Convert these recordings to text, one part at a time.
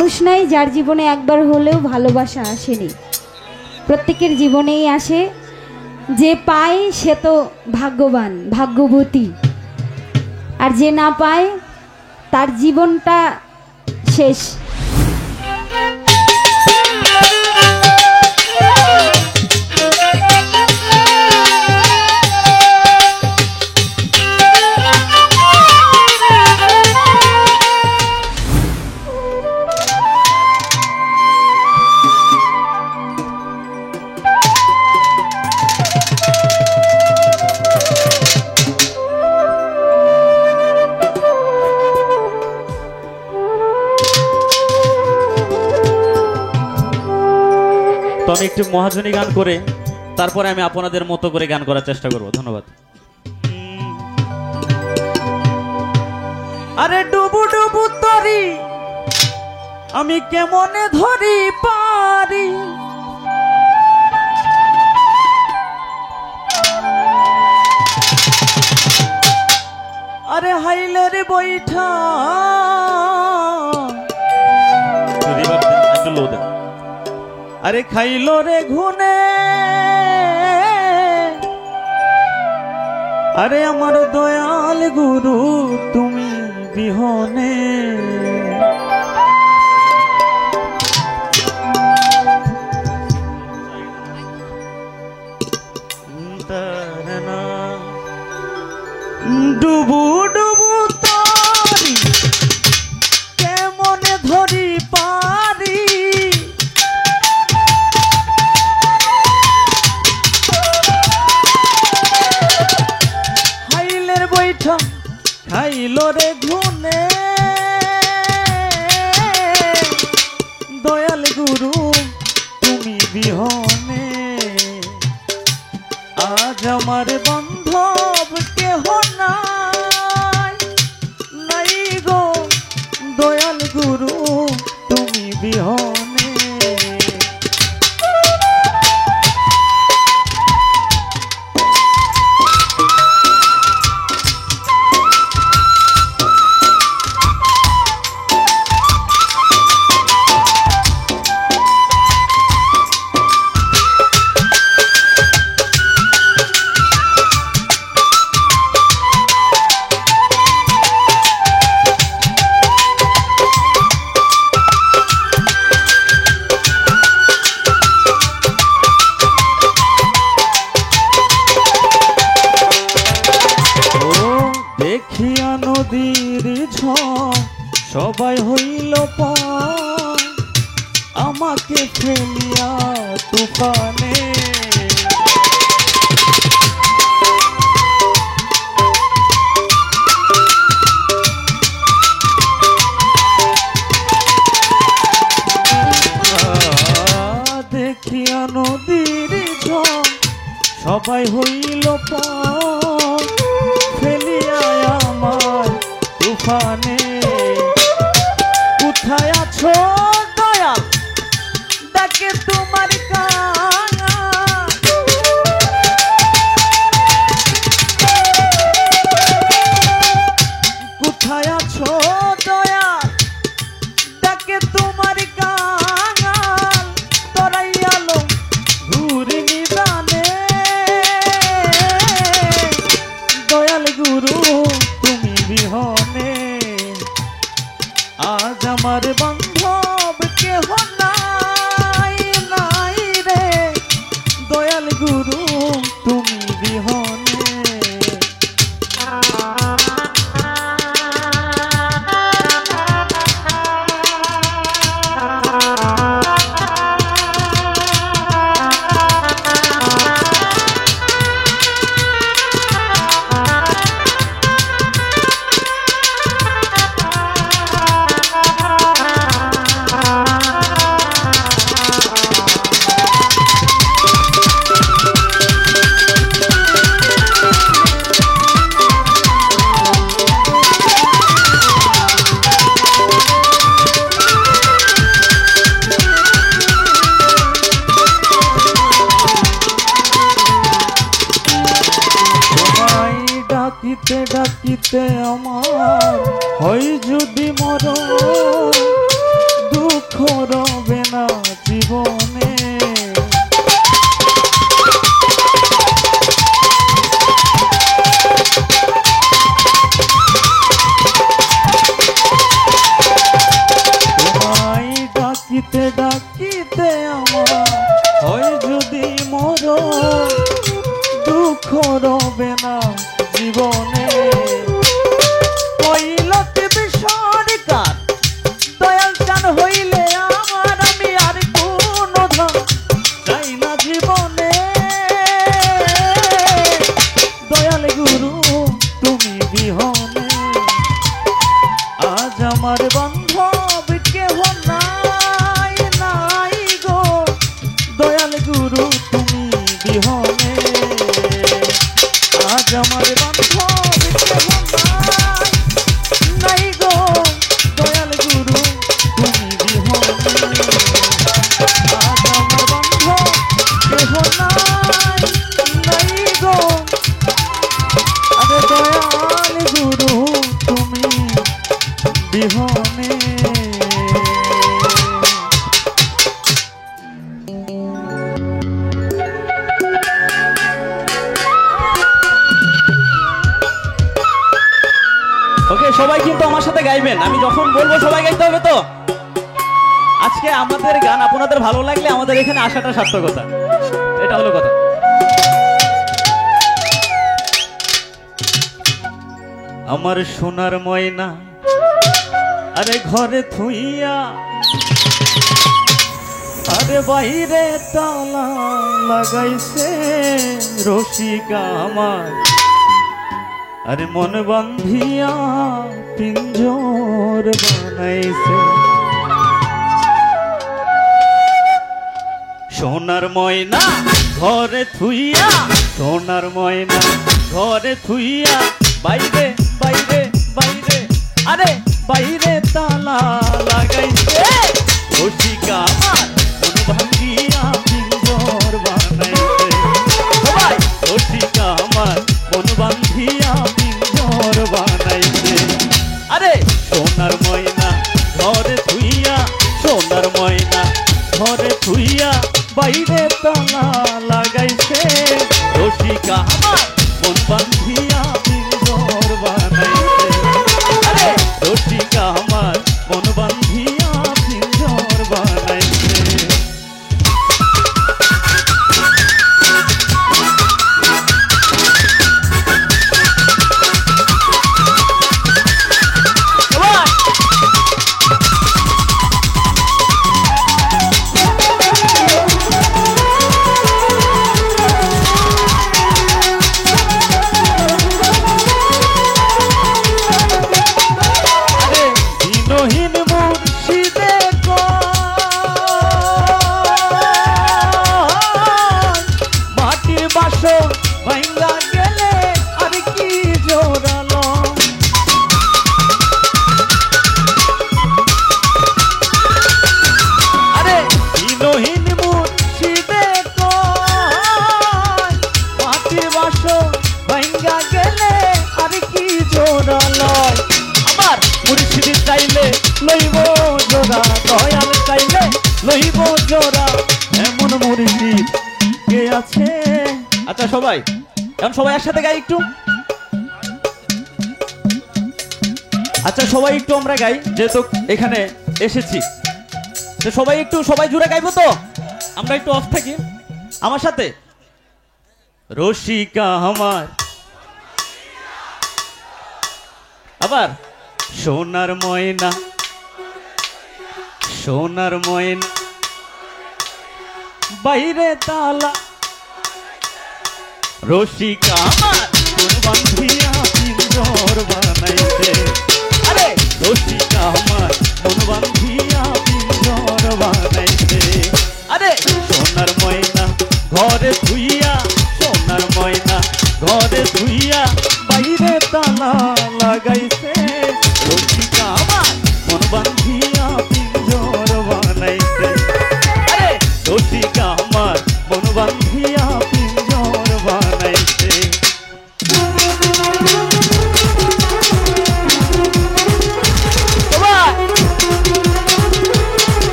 মানুষ নাই যার জীবনে একবার হলেও ভালোবাসা আসেনি। প্রত্যেকের জীবনেই আসে, যে পায় সে তো ভাগ্যবান ভাগ্যবতী, আর যে না পায় তার জীবনটা শেষ। তো আমি একটু মহাজনী গান করে তারপরে আমি আপনাদের মতো করে গান করার চেষ্টা করব। ধন্যবাদ। আরে ডুবু ডুবু তরি আমি কেমনে ধরি পারি, আরে হাইলে রে বৈঠা একটু লো দেন। আরে খাইলো রে ঘুনে, আরে আমার দয়াল গুরু তুমি বিহনে, ডুবু ডুবু তরি কেমনে ধরি পারি, খাইলো রে ঘুনে, দয়াল গুরু তুমি বিহনে, আজ আমার বান্ধব কেহ নাই, নাই গো দয়াল গুরু তুমি বিহনে। দেখিয়া নদীর ঝড় সবাই হইল পার, আমাকে ফেলিয়া তুফানে, দেখিয়া নদীর ঝড় সবাই হইল পার, ফেলিয়া আমার তুফানে, কোথায় আছো দয়াল ডাকে তোমার কানা, কোথায় আছো দয়াল ডাকে তোমার কানা, তরাইয়ালো ঘুরি নিদানে, দয়াল গুরু তুমি বিহনে, আজ আমার বান্ধব কেহ নাই, নাই রে দয়াল গুরু তুমি বিহনে। ডাকিতে ডাকিতে আমার হই যদি মরণ, দুঃখ রবে না জীবনে। তোমায় ডাকিতে ডাকিতে আমার হয় যদি মরণ, দুঃখ রবে না জীবনে। কৈলাতে সরকার দয়াল চান হইলে আমার, আমি আর কোন ধন চাই না জীবনে। দয়াল গুরু তুমি বিহনে আজ আমার বান্ধব কেহ নাই নাই গো। দয়াল গুরু তুমি বিহনে আজ আমার বান্ধব কেহ নাই নাই গো। দয়াল গুরু তুমি বিহনে আজ আমার বান্ধব কেহ নাই নাই গো। আরে দয়াল গুরু তুমি বিহনে। ওকে, সবাই কিন্তু আমার সাথে গাইবেন, আমি যখন বলবো সবাই গাইতে হবে তো। আজকে আমাদের গান আপনাদের ভালো লাগলে আমাদের এখানে আসাটা সার্থকতা, এটা হলো কথা। আমার সোনার ময়না আরে ঘরে থুইয়া, আরে বাইরে তালা লাগাইছে রসিকা আমার, আরে মন বান্ধিয়া পিঞ্জর বানাইছে। সোনার ময়না ঘরে থুইয়া, সোনার ময়না ঘরে থুইয়া, বাইরে বাইরে বাইরে, আরে বাইরে তালা লাগাইছে রসিকা আমার, মন ভাঙ্গিয়া পিঞ্জর বানাইছে। সবাই রসিকা আমার মন বান্ধিয়া পিঞ্জর বানাইছে। আরে সোনার ময়না ঘরে থুইয়া, সোনার ময়না ঘরে থুইয়া, বাইরে তালা লাগাইছে রসিকা আমার, মন বান্ধিয়া পিঞ্জর বানাইছে। আরে রসিকা আমার মন বান্ধিয়া পিঞ্জর বানাইছে। চাইলে লইব জোড়া, দয়াল চাইলে লইব জোড়া, এমন মুর্শিদ কে আছে। আচ্ছা সবাই, এখন সবাই একসাথে গাই একটু। আচ্ছা সবাই একটু আমরা গাই, যেহেতু এখানে এসেছি, তো সবাই একটু, সবাই জুড়ে গাইবো তো, আমরা একটু অফ থাকি আমার সাথে। রসিকা আমার, আবার সোনার ময়না, সোনার ময়না বাইরে তালা, রসিকা আমার মন বান্ধিয়া পিঞ্জর বানাইছে। আরে রসিকা আমার মন বান্ধিয়া পিঞ্জর বানাইছে। আরে সোনার ময়না ঘরে ধুইয়া, সোনার ময়না ঘরে ধুইয়া, বাইরে তালা লাগাইছে রসিকা আমার মন বান্ধিয়া পিঞ্জর বানাইছে। আরে রসিকা আমার মন বান্ধিয়া পিঞ্জর বানাইছে।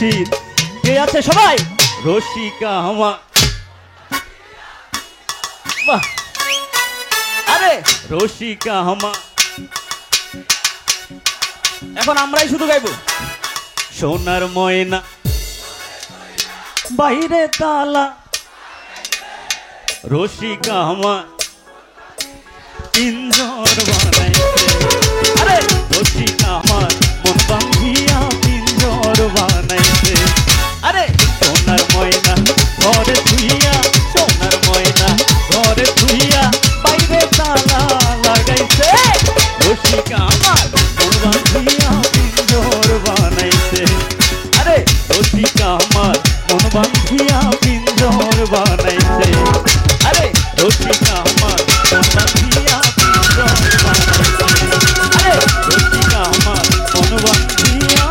মুর্শিদ কে আছে সবাই রসিকা আমার বাহ আরে রসিকা আমার এখন আমরাই শুধু গাইবো সোনার ময়না বাইরে তালা রসিকা আমার পিঞ্জর বানাইছে আরে রসিকা আমার মন বাঁধিয়া পিঞ্জর বানাইছে আরে সোনার ময়না ঘরে ধুইয়া সোনার ময়না ঘরে ধুইয়া বাইরে তালা লাগাইছে রসিকা আমার মন বাঁধিয়া পিঞ্জর বানাইছে আরে রসিকা আমার মন বাঁধিয়া পিঞ্জর বানাইছে আরে রসিকা আমার মন বাঁধিয়া পিঞ্জর বানাইছে আরে রসিকা আমার মন বাঁধিয়া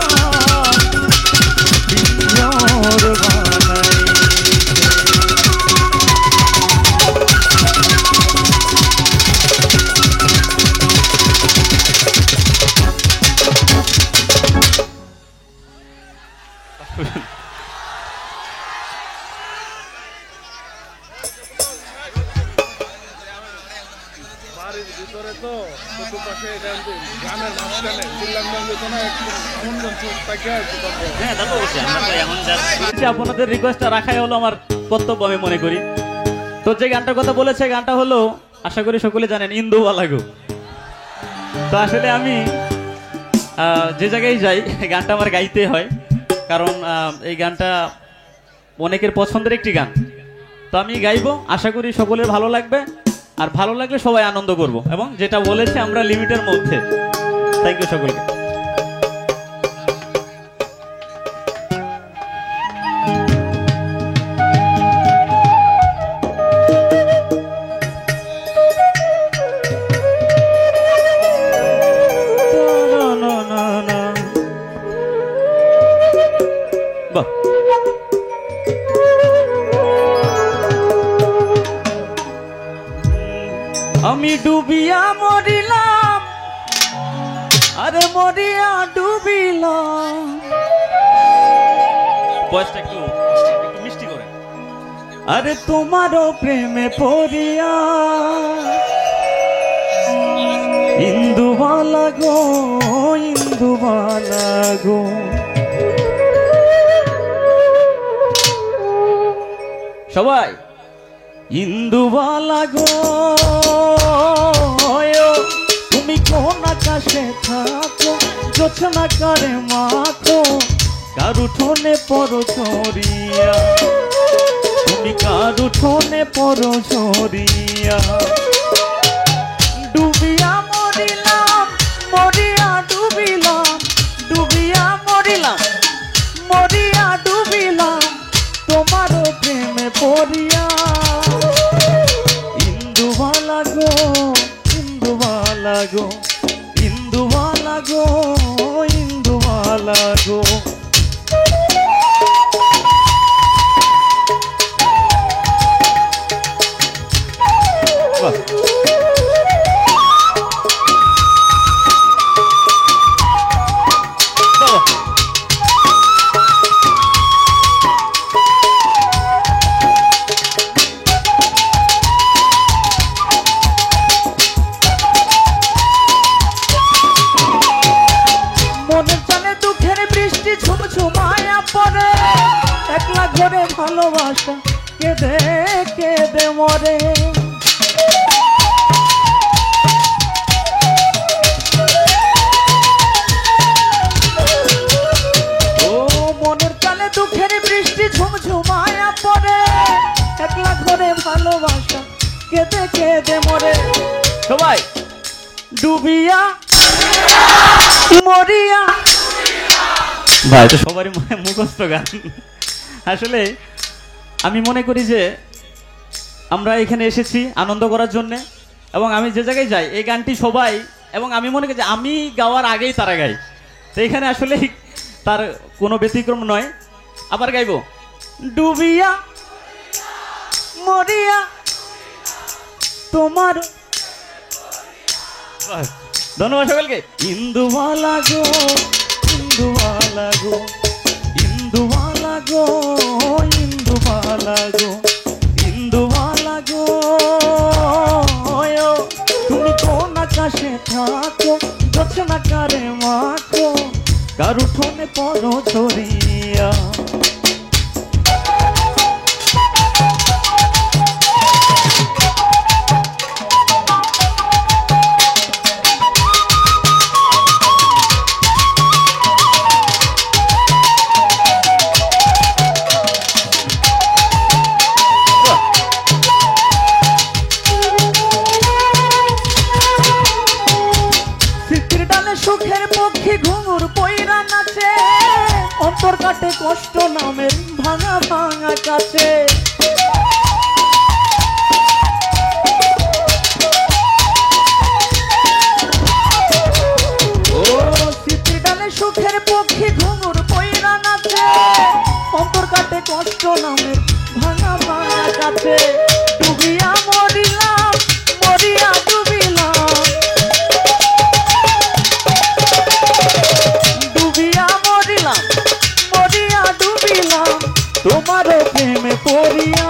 পিঞ্জর বানাইছে বাড়ির ভিতরে তো চতুর্পাশে এটা গ্রামের মাঝখানে চিল্লামগঞ্জ কোনো এমনগঞ্জ তাকে হ্যাঁ তা তো অবশ্যই আমরা তো এখন যাচ্ছি আপনাদের রিকোয়েস্টটা রাখাই হলো আমার কর্তব্য আমি মনে করি তো যে গানটার কথা বলেছে গানটা হলো আশা করি সকলে জানেন ইন্দুবালাগো তো আসলে আমি যে জায়গায় যাই গানটা আমার গাইতে হয় কারণ এই গানটা অনেকের পছন্দের একটি গান তো আমি গাইবো আশা করি সকলের ভালো লাগবে আর ভালো লাগলে সবাই আনন্দ করব এবং যেটা বলেছে আমরা লিমিটের মধ্যে থ্যাংক ইউ সকলকে বাহ আমি ডুবিয়া মরিলাম আরে মরিয়া ডুবিলাম বয়সটা একটু মিষ্টি করে আরে তোমারও প্রেমে পড়িয়া ইন্দুবালা গো ইন্দুবালা গো সবাই ইন্দুবালা গো তুমি কোন আকাশে থাকো জোছনা করে মাখো কারু ঠোনে পরো চরিয়া তুমি কারু ঠোনে পরো চরিয়া ডুবিয়া মরিলাম মরিয়া ডুবিলাম ডুবিয়া মরিলাম মরিয়া ডুবিলাম তোমারও প্রেমে পড়িয়া ইন্দুবালা গো ইন্দুবালা গো ইন্দুবালা গো ইন্দুবালা গো একলা ঘরে ভালোবাসা কেঁদে কেঁদে মরে ও মনের কালে দুঃখের বৃষ্টি ঝুমঝুমায়া পড়ে একলা ঘরে ভালোবাসা কেঁদে কেঁদে মরে সবাই ডুবিয়া মরিয়া ভাই তো সবারই মুখস্থ গান আসলে আমি মনে করি যে আমরা এখানে এসেছি আনন্দ করার জন্য এবং আমি যে জায়গায় যাই এই গানটি সবাই এবং আমি মনে করি যে আমি গাওয়ার আগেই তারা গাই তো এখানে আসলে তার কোনো ব্যতিক্রম নয় আবার গাইবো ডুবিয়া মরিয়া তোমার ধন্যবাদ সকলকে ইন্দুবালা গো ইন্দুবালা গো ইন্দু গো ইন্দুবালা গো তুমি কোন আকাশে থাকো জোছনাকারে মাখো কার উঠোনে পড়ো ছড়িয়া সুখের পক্ষে ঘুঙুর পয়রা নাচে অন্তর কাটে কষ্ট নামের ভাঙা ভাঙা কাছে ও স্মৃতির ডালে সুখের পক্ষে ঘুঙুর পয়রা নাচে অন্তর কাটে কষ্ট নামের ভাঙা ভাঙা কাছে ডুবিয়া মরিলাম মরিয়া ডুবিলাম তোমার প্রেমে পড়িয়া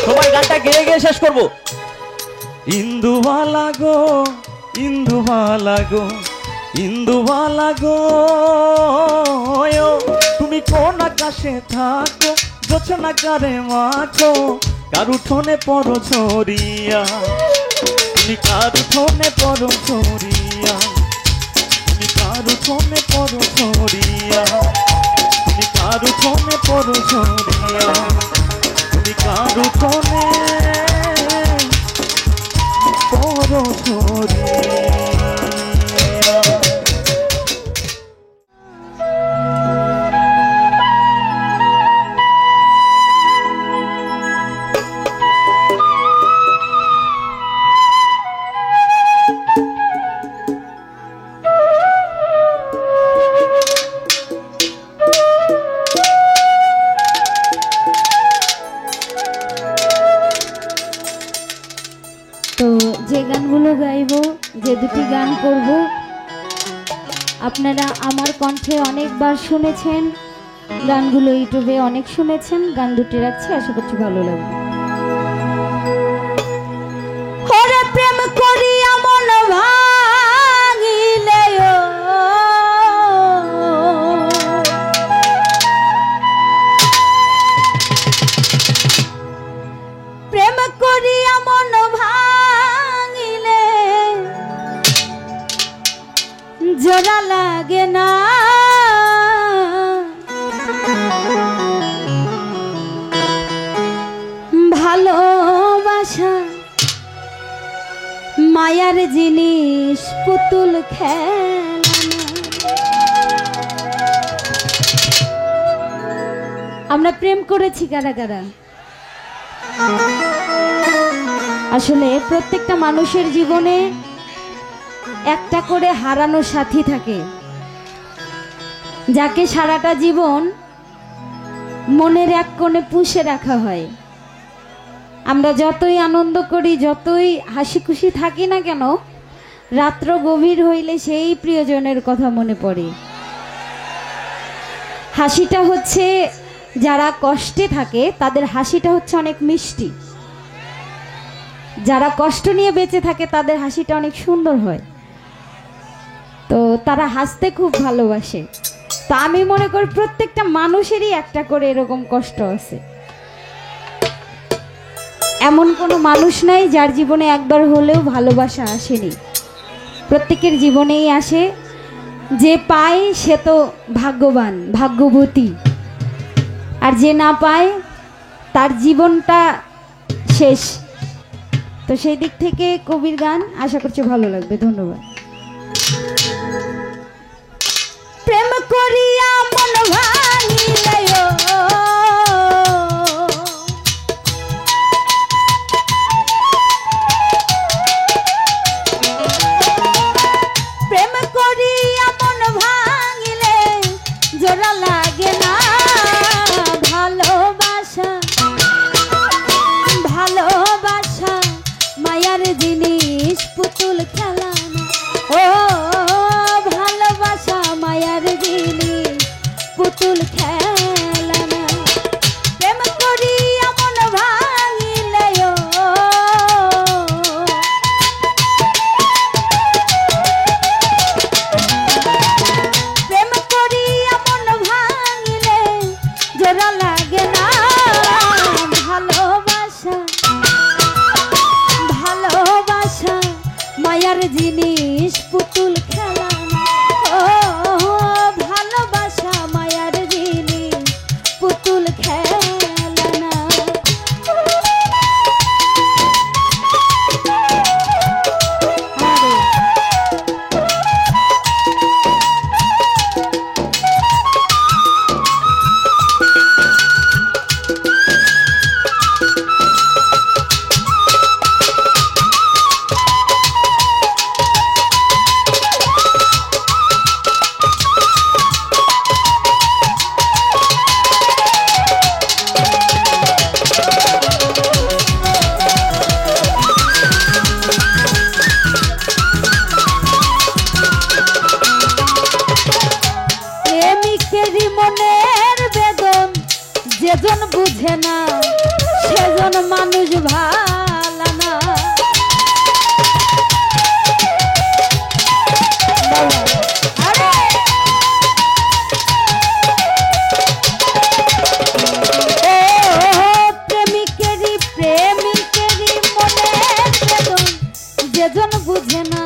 সবাই গানটা গেয়ে গেয়ে শেষ করবো ইন্দুবালা গো ইন্দুবালা গো ইন্দুবালা গো তুমি কোন আকাশে থাকো জোছনাকারে মাখো কার উঠোনে পড়ো ছড়িয়া তুমি কার উঠোনে পড়ো ছড়িয়া তুমি কার উঠোনে পড়ো ছড়িয়া তুমি কার উঠোনে পড়ো ছড়িয়া তুমি কার উঠোনে পড়ো ছড়িয়া তো যে গানগুলো গাইবো যে দুটি গান করব আপনারা আমার কণ্ঠে অনেকবার শুনেছেন গানগুলো ইউটিউবে অনেক শুনেছেন গান দুটি রাখছি আশা করছি ভালো লাগবে ওরে প্রেম করিয়া মন ভাঙিলে প্রেম করিয়া মন ভাঙিলে জোড়া লাগে না ভালোবাসা মায়ার জিনিস পুতুল খেলা আমরা প্রেম করেছি কারা কারা আসলে প্রত্যেকটা মানুষের জীবনে একটা করে হারানো সাথী থাকে যাকে সারাটা জীবন মনের এক কোণে পুষে রাখা হয় আমরা যতই আনন্দ করি যতই হাসি খুশি থাকি না কেন রাত্র গভীর হইলে সেই প্রিয়জনের কথা মনে পড়ে হাসিটা হচ্ছে যারা কষ্টে থাকে তাদের হাসিটা হচ্ছে অনেক মিষ্টি যারা কষ্ট নিয়ে বেঁচে থাকে তাদের হাসিটা অনেক সুন্দর হয় তো তারা হাসতে খুব ভালোবাসে তো আমি মনে করি প্রত্যেকটা মানুষেরই একটা করে এরকম কষ্ট আছে এমন কোনো মানুষ নাই যার জীবনে একবার হলেও ভালোবাসা আসেনি প্রত্যেকের জীবনেই আসে যে পায় সে তো ভাগ্যবান ভাগ্যবতী আর যে না পায় তার জীবনটা শেষ তো সেই দিক থেকে কবির গান আশা করছি ভালো লাগবে ধন্যবাদ প্রেম করিয়া মন ভাঙিলে প্রেম করিয়া মন ভাঙিলে জোড়া লাগে না ভালোবাসা ভালোবাসা মায়ার জিনিস পুতুল খেলা না মনের বেদন যেজন বুঝে না সেজন মানুষ ভালো না। আরে প্রেমিকেরই মনের বেদন যেজন বুঝে না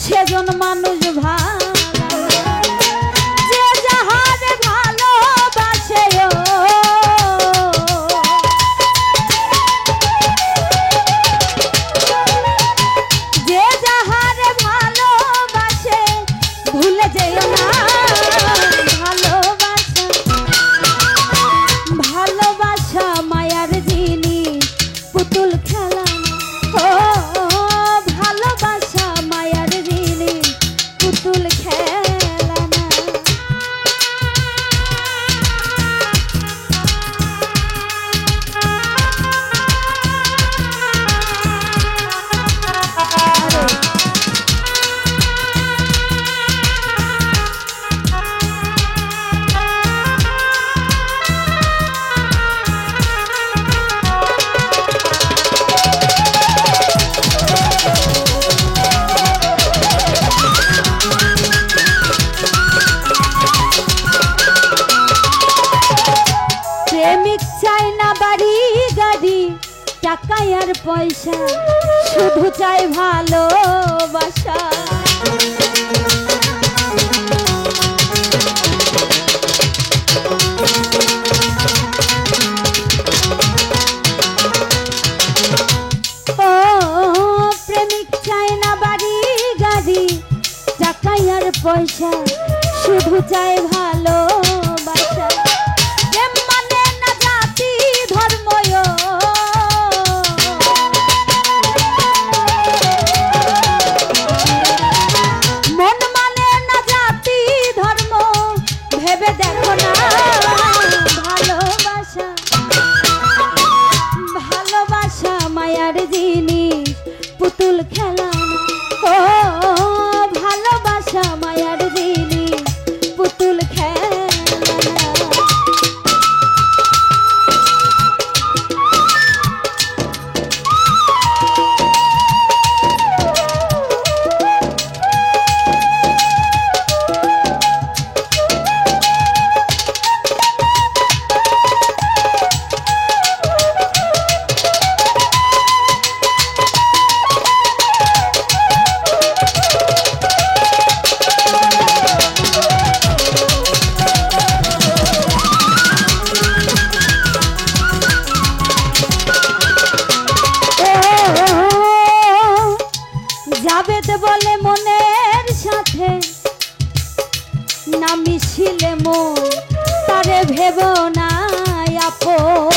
সেজন মানুষ ভালো না। যে যাহারে ভালোবাসে যে যাহারে ভালোবাসে ভুলে যেও না ভালোবাসা। ভালোবাসা মায়ার জিনিস পুতুল খেলা না। ও ভালোবাসা মায়ার জিনিস পুতুল খেলা না। প্রেমিক চাই না বাড়ি গাড়ি টাকা আর পয়সা, শুধু চাই ভালোবাসা। ও প্রেমিক চাই না বাড়ি গাড়ি টাকা আর পয়সা, শুধু চাই ভালোবাসা। প্রেম মানে না জাতি ধর্ম, মন মানে না জাতি ধর্ম, ভেবে দেখো না ভালোবাসা। ভালোবাসা মায়ার জিনিস পুতুল খেলা না। ও ভালোবাসা মায়ার জিনিস পুতুল খেলা না। জাবেদ বলে মনের সাথে না মিশিলে মন তারে ভেব না আপন।